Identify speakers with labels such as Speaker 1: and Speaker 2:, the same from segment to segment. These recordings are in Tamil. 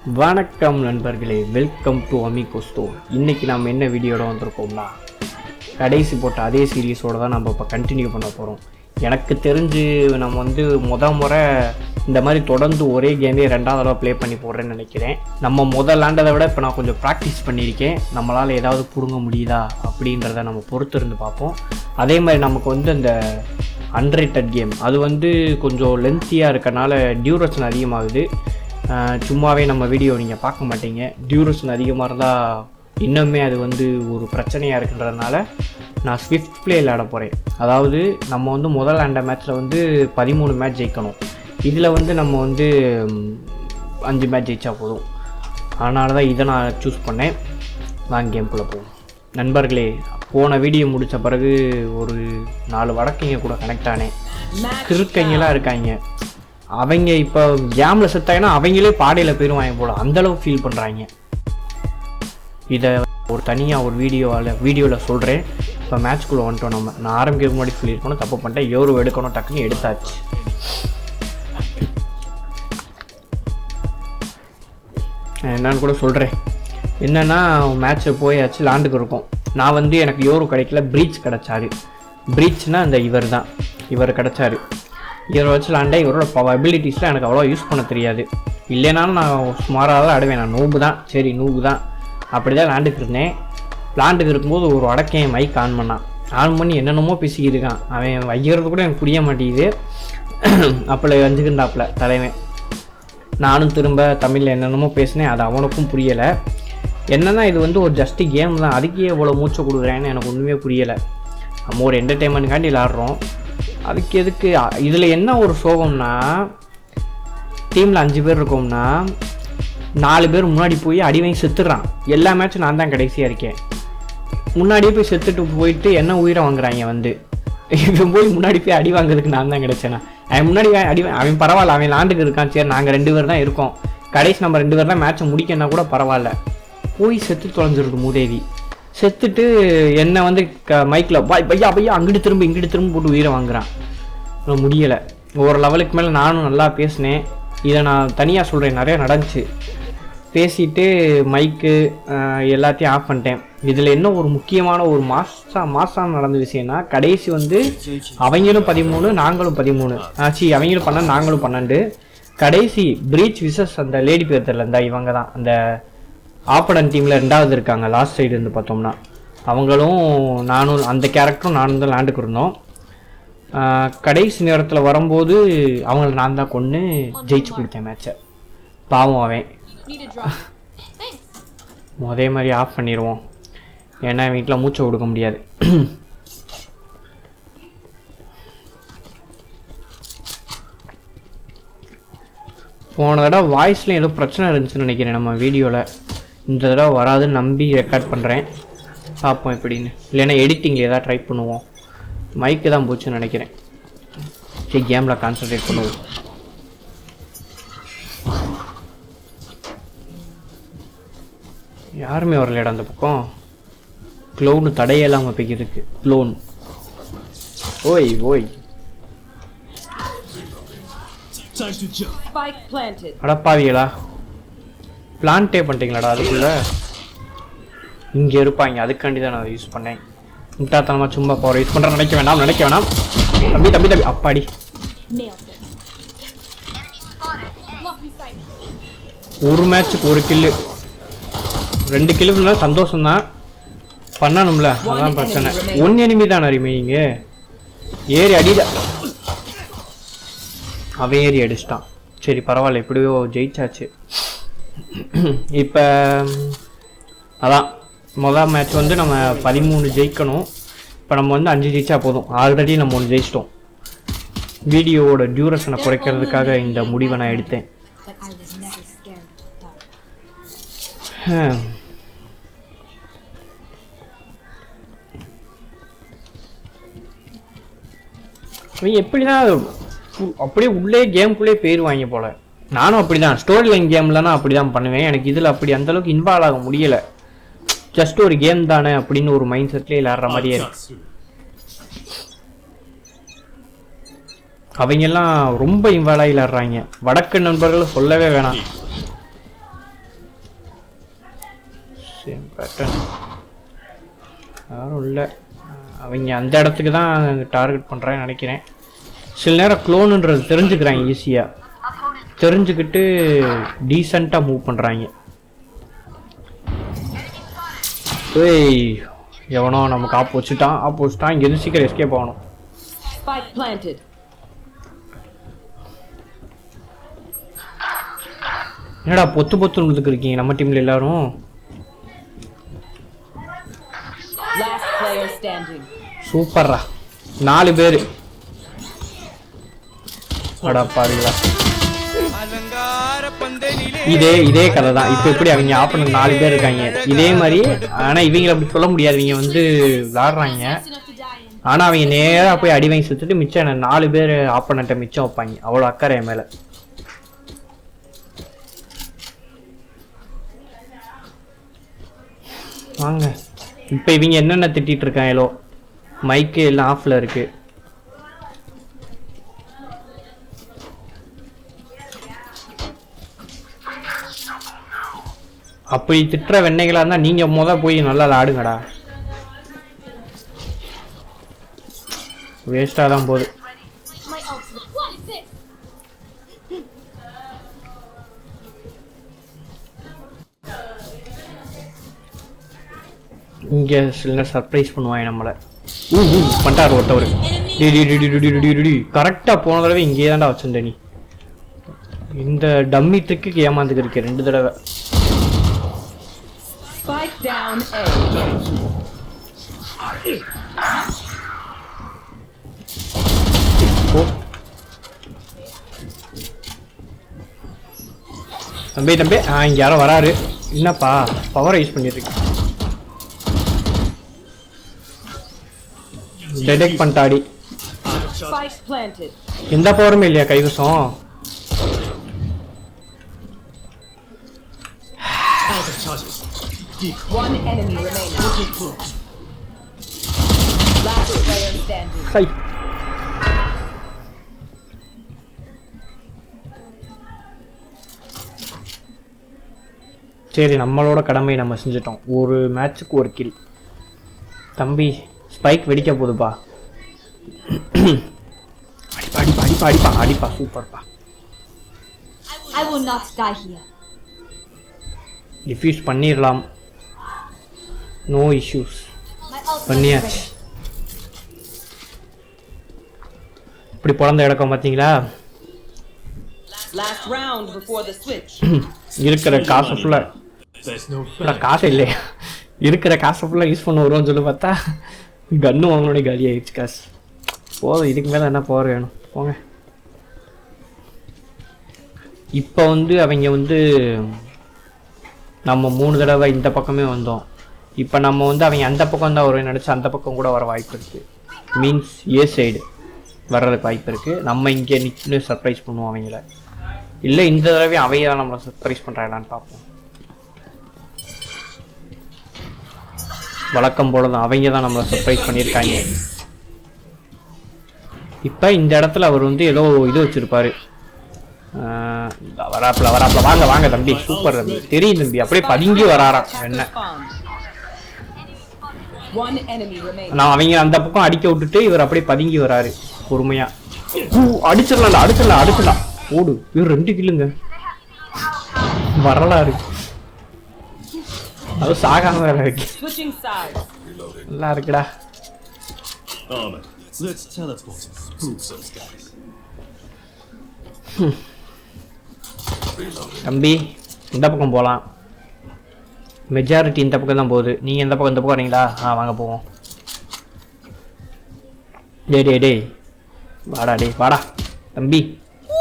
Speaker 1: வணக்கம் நண்பர்களே, வெல்கம் டு அமிகோ ஸ்டோர். இன்றைக்கி நம்ம என்ன வீடியோட வந்திருக்கோம்னா, கடைசி போட்ட அதே சீரீஸோடு தான் நம்ம இப்போ கண்டினியூ பண்ண போகிறோம். எனக்கு தெரிஞ்சு நம்ம முறை இந்த மாதிரி தொடர்ந்து ஒரே கேமே ரெண்டாவது தடவை ப்ளே பண்ணி போடுறேன்னு நினைக்கிறேன். நம்ம விளாண்டதை விட இப்போ நான் கொஞ்சம் ப்ராக்டிஸ் பண்ணியிருக்கேன். நம்மளால் ஏதாவது பிடுங்க முடியுதா அப்படின்றத நம்ம பொறுத்து இருந்து பார்ப்போம். அதே மாதிரி நமக்கு அந்த அன்ரேட்டட் கேம் அது கொஞ்சம் லென்த்தியாக இருக்கனால டியூரேஷன் அதிகமாகுது. சும்மாவே நம்ம வீடியோ நீங்கள் பார்க்க மாட்டீங்க. டியூரேஷன் அதிகமாக இருந்தால் இன்னுமே அது ஒரு பிரச்சனையாக இருக்குன்றதுனால நான் ஸ்விஃப்ட் ப்ளே விளையாட போகிறேன். அதாவது நம்ம முதல் ஆண்ட மேட்ச்சில் 13 மேட்ச் ஜெயிக்கணும். இதில் நம்ம 5 மேட்ச் ஜெயிச்சா போதும். அதனால தான் இதை நான் சூஸ் பண்ணேன். நான் கேம்குள்ளே போவோம். நண்பர்களே, போன வீடியோ முடித்த பிறகு ஒரு 4 வடக்கைங்க கூட கனெக்ட் ஆனேன். கிறுக்கைங்களாம் இருக்காங்க. அவங்க இப்போ கேமில் செத்தாங்கன்னா அவங்களே பாடையில் போயிடுவாங்க போல, அந்தளவு ஃபீல் பண்ணுறாங்க. இதை ஒரு தனியாக ஒரு வீடியோவில் சொல்கிறேன். இப்போ மேட்ச்குள்ளே வந்துட்டோம். நான் ஆரம்பிக்க முன்னாடி சொல்லியிருக்கணும், தப்பு பண்ணிட்டேன். யோரோ எடுக்கணும், டக்குன்னு எடுத்தாச்சு. என்னன்னு கூட சொல்கிறேன். என்னென்னா மேட்ச்சை போயாச்சு, லாண்டுக்கு இருக்கும். நான் எனக்கு யோரோ கிடைக்கல, ப்ரீச் கிடச்சாரு. ப்ரீச்னால் அந்த இவர் கிடச்சாரு. இவரை வச்சு லாண்டே. இவரோட அபிலிட்டிஸ்லாம் எனக்கு அவ்வளோ யூஸ் பண்ண தெரியாது. இல்லைனாலும் நான் சுமாராக தான் ஆடுவேன். நான் நூபு தான். அப்படி தான் லாண்டுக்கு இருந்தேன். லாண்டுக்கு இருக்கும்போது ஒரு வடக்கேன் மைக் ஆன் பண்ணி என்னென்னமோ பேசிக்கிருக்கான். அவன் வைக்கிறது கூட எனக்கு புரிய மாட்டேங்குது. அப்போ வஞ்சுக்கிருந்தாப்புல தலைவன். நானும் திரும்ப தமிழில் என்னென்னமோ பேசினேன். அது அவனுக்கும் புரியலை. என்னன்னா இது ஒரு ஜஸ்ட்டு கேம் தான், அதுக்கே இவ்வளோ மூச்சை கொடுக்குறேன்னு எனக்கு ஒன்றுமே புரியலை. நம்ம ஒரு என்டர்டெயின்மெண்ட்காண்டி விளாட்றோம். அதுக்கு எதுக்கு? இதில் என்ன ஒரு சோகம்னா, டீமில் 5 பேர் இருக்கோம்னா 4 பேர் முன்னாடி போய் அடி வாங்கி செத்துடுறான். எல்லா மேட்சும் நான் தான் கடைசியாக இருக்கேன். முன்னாடியே போய் செத்துட்டு போயிட்டு என்ன உயிரை வாங்குறாங்க. இவன் போய் முன்னாடி போய் அடி வாங்குறதுக்கு நான் தான் கிடைச்சேனா? அவன் முன்னாடி அவன் பரவாயில்ல, அவன் லாண்டுக்கு இருக்கான். சரி, நாங்கள் 2 பேர் தான் இருக்கோம். கடைசி நம்ம 2 பேர் தான் மேட்சை முடிக்கணும்னா கூட பரவாயில்ல. போய் செத்து தொலைஞ்சிருக்கு மூதேவி. செத்துட்டு என்னை மைக்கில் பையா அங்கிட்டு திரும்ப போட்டு உயிரை வாங்குறான். முடியலை. ஒரு லெவலுக்கு மேலே நானும் நல்லா பேசினேன். இதை நான் தனியாக சொல்கிறேன், நிறையா நடந்துச்சு. பேசிட்டு மைக்கு எல்லாத்தையும் ஆஃப் பண்ணிட்டேன். இதில் என்ன ஒரு முக்கியமான ஒரு மாதம் நடந்த விஷயம்னா, கடைசி அவங்களும் 13, நாங்களும் 13. அவங்களும் 12, நாங்களும் 12. கடைசி ப்ரீச் விசஸ் அந்த லேடி பேர் தெரியல, இவங்க தான் அந்த ஆப்படன் டீமில் 2வது இருக்காங்க. லாஸ்ட் சைடு இருந்து பார்த்தோம்னா அவங்களும் நானும், அந்த கேரக்டரும் நானும் தான் லாண்டுக்கு இருந்தோம். கடைசி நேரத்தில் வரும்போது அவங்கள நான் தான் கொன்று ஜெயிச்சு கொடுத்தேன் மேட்சை. பாவம் அவன். அதே மாதிரி ஆஃப் பண்ணிடுவோம், ஏன்னா வீட்டில் மூச்சை கொடுக்க முடியாது. போன தடவை வாய்ஸ்லேயும் ஏதோ பிரச்சனை இருந்துச்சுன்னு நினைக்கிறேன் நம்ம வீடியோவில். இந்த தடவை வராதுன்னு நம்பி ரெக்கார்ட் பண்ணுறேன். பார்ப்போம் எப்படின்னு. இல்லைன்னா எடிட்டிங்கில் எதாவது ட்ரை பண்ணுவோம். மைக்கு தான் போச்சுன்னு நினைக்கிறேன். சரி, கேமில் கான்சன்ட்ரேட் பண்ணுவோம். யாருமே வரலையடா அந்த பக்கம். க்ளோன்னு தடையெல்லாம் போய்க்கிறதுக்கு. க்ளோன் ஓய் அடப்பாவிகளா, பிளான்டே பண்ணிட்டீங்களாடா அதுக்குள்ளே. இங்கே இருப்பாங்க, அதுக்காண்டி தான் நான் அதை யூஸ் பண்ணேன். முட்டாத்தனமாக சும்மா பவர் யூஸ் பண்ணுறேன் நினைக்க வேணாம். தம்பி அப்பாடி. ஒரு மேட்சுக்கு 1 கில்லு, 2 கில்லுன்னா சந்தோஷம்தான், பண்ணணும்ல, அதான் பிரச்சனை. 1 எனிமி தான் ரிமைனிங். ஏறி அடித அவன் ஏறி அடிச்சிட்டான். சரி பரவாயில்ல, எப்படியோ ஜெயிச்சாச்சு. இப்போ அதான் முதல் மேட்ச் நம்ம 13 ஜெயிக்கணும். இப்போ நம்ம 5 ஜெயிச்சா போதும். ஆல்ரெடி நம்ம 1 ஜெயிச்சிட்டோம். வீடியோவோட டியூரேஷனை குறைக்கிறதுக்காக இந்த முடிவை நான் எடுத்தேன். எப்படிதான் அப்படியே உள்ளே கேம்குள்ளே போயிடுவாங்க போல. நானும் அப்படி தான் ஸ்டோரி லைன் கேம்லனா அப்படி தான் பண்ணுவேன். எனக்கு இதில் அப்படி அந்தளவுக்கு இன்வால்வ் ஆக முடியலை. ஜஸ்ட் ஒரு கேம் தானே அப்படின்னு ஒரு மைண்ட் செட்லேயே விளையாடுற மாதிரியே இருக்கு. அவங்கெல்லாம் ரொம்ப இன்வால்வ் ஆகி விளையாடுறாங்க. வடக்கு நண்பர்கள் சொல்லவே வேணாம். Same pattern. யாரும் இல்லை. அவங்க அந்த இடத்துக்கு தான் டார்கெட் பண்ணுறாங்கன்னு நினைக்கிறேன். சில நேரம் க்ளோனுன்றது தெரிஞ்சுக்கிறாங்க ஈஸியாக. தெரிஞ்சுக்கிட்டு டீசெண்டாக மூவ் பண்ணுறாங்க. ஏய் எவனோ நமக்கு ஆப்போசிட்டான் இங்கேருந்து சீக்கிரம் எஸ்கேப் ஆகணும். என்னடா பொத்து விழுதுக்கு இருக்கீங்க நம்ம டீம்ல எல்லாரும்? சூப்பர்ரா 4 பேர். அடா பாருங்களா, இதே கதை தான். இப்போ எப்படி அவங்க ஆப்பனண்ட் 4 பேர் இருக்காங்க இதே மாதிரி. ஆனால் இவங்களை அப்படி சொல்ல முடியாது, இவங்க வந்து விளாடுறாங்க. ஆனால் அவங்க நேராக போய் அடி வாங்கி சுற்றுட்டு மிச்சம் 4 பேர் ஆப்பனண்ட்டை மிச்சம் வைப்பாங்க. அவ்வளோ அக்கறை என் மேலே. வாங்க. இப்போ இவங்க என்னென்ன திட்டிகிட்டு இருக்காங்களோ, மைக்கு எல்லாம் ஆஃபில் இருக்குது. அப்படி திட்டுற வெண்ணைகளா இருந்தா நீங்க போய் நல்லா ஆடுங்கடா. வேஸ்டா தான் போகுது. இங்க சில சர்ப்ரைஸ் பண்ணுவாங்க நம்மள. பண்ணிட்டாரு ஒருத்தவர். கரெக்டா போன தடவை இங்கே தான்டா வச்சிருந்த நீ. இந்த டம்மி ட்ரிக்கு ஏமாந்துக்கு இருக்கு 2 தடவை.
Speaker 2: Spike down A.
Speaker 1: தம்பி இங்க யாரோ வராரு. என்னப்பா பவர் யூஸ் பண்ணிட்டு டிடெக்ட் பண்ணிட்டாடி. எந்த பவருமே இல்லையா கைவசம்?
Speaker 2: One enemy remaining. Last player standing.
Speaker 1: Hi. சரி, நம்மளோட கடமை நம்ம செஞ்சிட்டோம். ஒரு மேட்சுக்கு ஒரு கில். தம்பி ஸ்பைக் வெடிக்க போகுதுப்பா. அடிப்பா சூப்பர்ப்பா.
Speaker 3: I will not die here.
Speaker 1: Diffuse பண்ணிடலாம். No issues. பண்ணியாச்சு. இப்படி பிறந்த இடக்கம் பார்த்தீங்களா? இருக்கிற காசு ஃபுல்லாக காசு இல்லையா? இருக்கிற காசு ஃபுல்லாக யூஸ் பண்ண வருவோம்னு சொல்லி பார்த்தா கன்னு வாங்கணுடைய காலி ஆயிடுச்சு காசு. போதும், இதுக்கு மேலே என்ன பவர் வேணும்? போங்க. இப்போ வந்து அவங்க வந்து நம்ம 3 தடவை இந்த பக்கமே வந்தோம். இப்போ நம்ம வந்து அவங்க அந்த பக்கம் தான் வருவேன் நினச்சி அந்த பக்கம் கூட வர வாய்ப்பு இருக்குது. மீன்ஸ் ஏ சைடு வர்றதுக்கு வாய்ப்பு இருக்குது. நம்ம இங்கே நின்று சர்ப்ரைஸ் பண்ணுவோம் அவங்கள. இல்லை இந்த தடவை அவங்க தான் நம்மளை சர்ப்ரைஸ் பண்ணுறாங்களான்னு பார்ப்போம். வழக்கம் போல தான் அவங்க தான் நம்மளை சர்ப்ரைஸ் பண்ணியிருக்காங்க. இப்போ இந்த இடத்துல அவர் வந்து ஏதோ இது வச்சுருப்பார். வராப்ல வாங்க தம்பி. சூப்பர் தம்பி, தெரியும் தம்பி. அப்படியே பதுங்கி வராராம். என்ன நான் அவங்க அந்த பக்கம் அடிக்க விட்டுட்டு இவர் அப்படியே பதுங்கி வராரு பொறுமையா. அடிச்சிடலாம். ஓடு. இவர் 2 கில்லுங்க. வரலாறு. அது சாகாம வேற இருக்கு. நல்லா இருக்குடா. தம்பி இந்த பக்கம் போகலாம். மெஜாரிட்டி இந்த பக்கம் தான் போகுது. நீங்கள் இந்த பக்கம் வரீங்களா? வாங்க போவோம். டேய் வாடா தம்பி.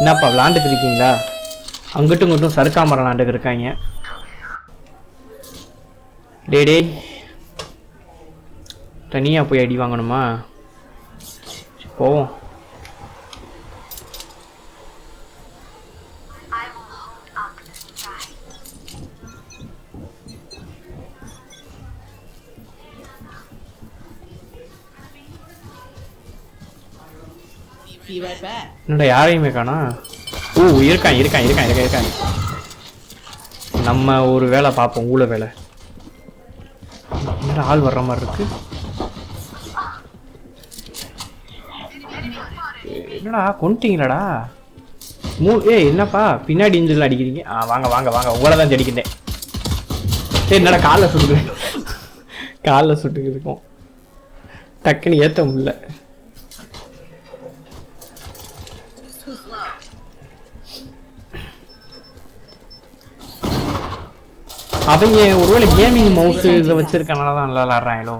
Speaker 1: என்னப்பா விளாண்டுக்கு இருக்கீங்களா? அங்கிட்டும் இங்கிட்டும் சறுக்காமரம் விளாண்டுக்கு இருக்காங்க. டேய் தனியாக போய் அடி வாங்கணுமா? போவோம். என்னடா யாரையுமே காணா? இருக்கான். நம்ம ஒரு வேலை பார்ப்போம். ஊழ வேலை. என்னடா ஆள் வர்ற மாதிரி இருக்கு. என்னடா கொண்டுட்டீங்களாடா? ஏய் என்னப்பா பின்னாடி இருந்து அடிக்கிறீங்க? வாங்க வாங்க வாங்க, உங்களை தான் அடிக்கிறேன். சரி என்னடா காலில் சுட்டுக்கிறேன், காலில் சுட்டுக்கிருக்கோம், டக்குன்னு ஏற்ற முடியல. அவங்க ஒருவேளை கேமிங் மவுஸ் இதை வச்சிருக்கனால தான் நல்லா விளாட்றாங்களோ.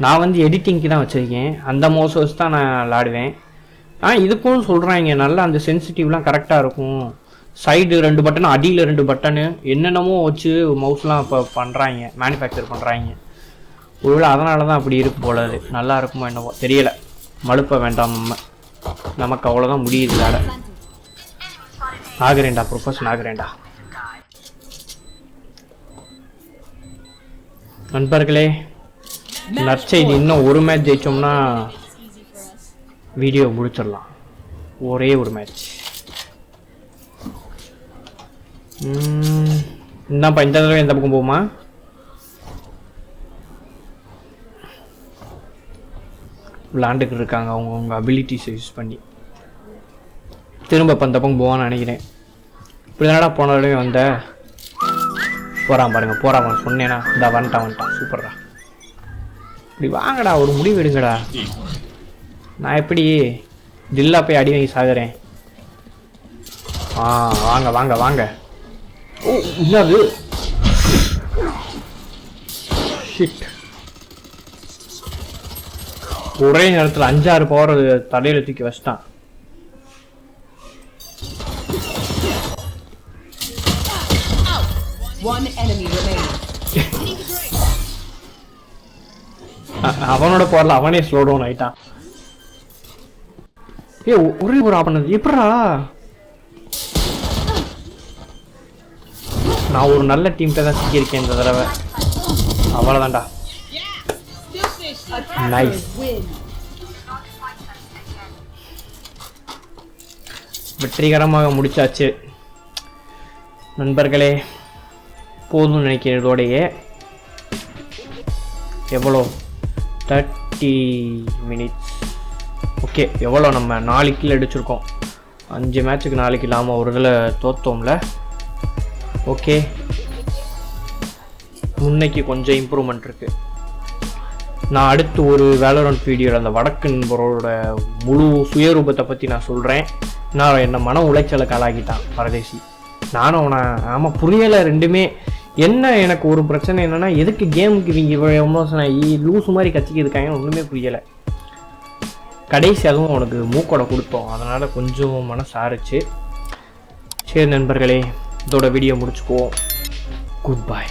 Speaker 1: நான் வந்து எடிட்டிங்க்கு தான் வச்சுருக்கேன், அந்த மவுஸ் வச்சு தான் நான் விளாடுவேன். இதுக்கும் சொல்கிறாங்க நல்லா அந்த சென்சிட்டிவ்லாம் கரெக்டாக இருக்கும், சைடு 2 பட்டன் அடியில் 2 பட்டனு என்னென்னமோ வச்சு மவுஸ்லாம் இப்போ பண்ணுறாங்க, மேனுஃபேக்சர் பண்ணுறாங்க. ஒருவேளை அதனால தான் அப்படி இருக்கு போல. அது நல்லா இருக்குமோ என்னவோ தெரியலை. மழுப்ப வேண்டாம், நமக்கு அவ்வளோதான் முடியுது விளாட. ஆகிறேன்டா, ப்ரொஃபஷன் ஆகிறேன்டா. நண்பர்களே, நற்செய்தி, இன்னும் ஒரு மேட்ச் ஜெயிச்சோம்னா வீடியோ முடிச்சிடலாம். ஒரே ஒரு மேட்ச். இந்தாப்பா, இந்த தடவை எந்த பக்கம் போகுமா? விளாண்டுக்கிட்டு இருக்காங்க அவங்க அபிலிட்டிஸை யூஸ் பண்ணி. திரும்ப இப்போ அந்த பக்கம் போவான்னு நினைக்கிறேன். இப்படி தானடா போன தடவை வந்த. போகிறான் பாருங்க, போகிறான் சொன்னேன்னா. இந்த வந்துட்டான் சூப்பர்டா. இப்படி வாங்கடா, ஒரு முடிவு எடுங்கடா. நான் எப்படி தில்லா போய் அடி வாங்கி சாகுறேன். வாங்க வாங்க வாங்க. ஓ என்னது ஷிட். ஒரே நேரத்தில் 5-6 பவர் தலையில தூக்கி வச்சிட்டான். அவனோட பவர்ல அவனே ஸ்லோ டவுன் ஆயிட்டான். ஒரே ஒரு ஆப்பனது எப்படா? நான் ஒரு நல்ல டீம்கிட்ட தான் சிக்கியிருக்கேன் இந்த தடவை. அவ்வளோதான்டா. நைஸ். வெற்றிகரமாக முடிச்சாச்சு நண்பர்களே. போதும்னு நினைக்கிறேன். இதோடையே எவ்வளோ 30 மினிட்ஸ். ஓகே, எவ்வளோ நம்ம 4 கில் அடிச்சிருக்கோம். 5 மேட்சுக்கு 4 கில். இல்லாமல் ஒரு இதில் தோற்றோம்ல. ஓகே, முன்னைக்கு கொஞ்சம் இம்ப்ரூவ்மெண்ட் இருக்குது. நான் அடுத்து ஒரு வேலரண்ட் வீடியோவில் அந்த வடக்கு நண்பரோட முழு சுயரூபத்தை பற்றி நான் சொல்கிறேன். நான் என்ன மன உளைச்சலை காலாகிட்டான் பரதேசி. நானும் அவனை ஆமாம் புரியலை ரெண்டுமே. என்ன எனக்கு ஒரு பிரச்சனை என்னென்னா, எதுக்கு கேமுக்கு இவங்க இவ்வளோ எமோஷன் ஆகி லூஸ் மாதிரி கத்திக்கிருக்காங்க ஒன்றுமே புரியலை. கடைசி அதுவும் அவனுக்கு மூக்கோட கொடுத்தோம், அதனால் கொஞ்சம் மனசாரிச்சு. சரி நண்பர்களே, இதோட வீடியோ முடிச்சுக்குவோம். Good bye.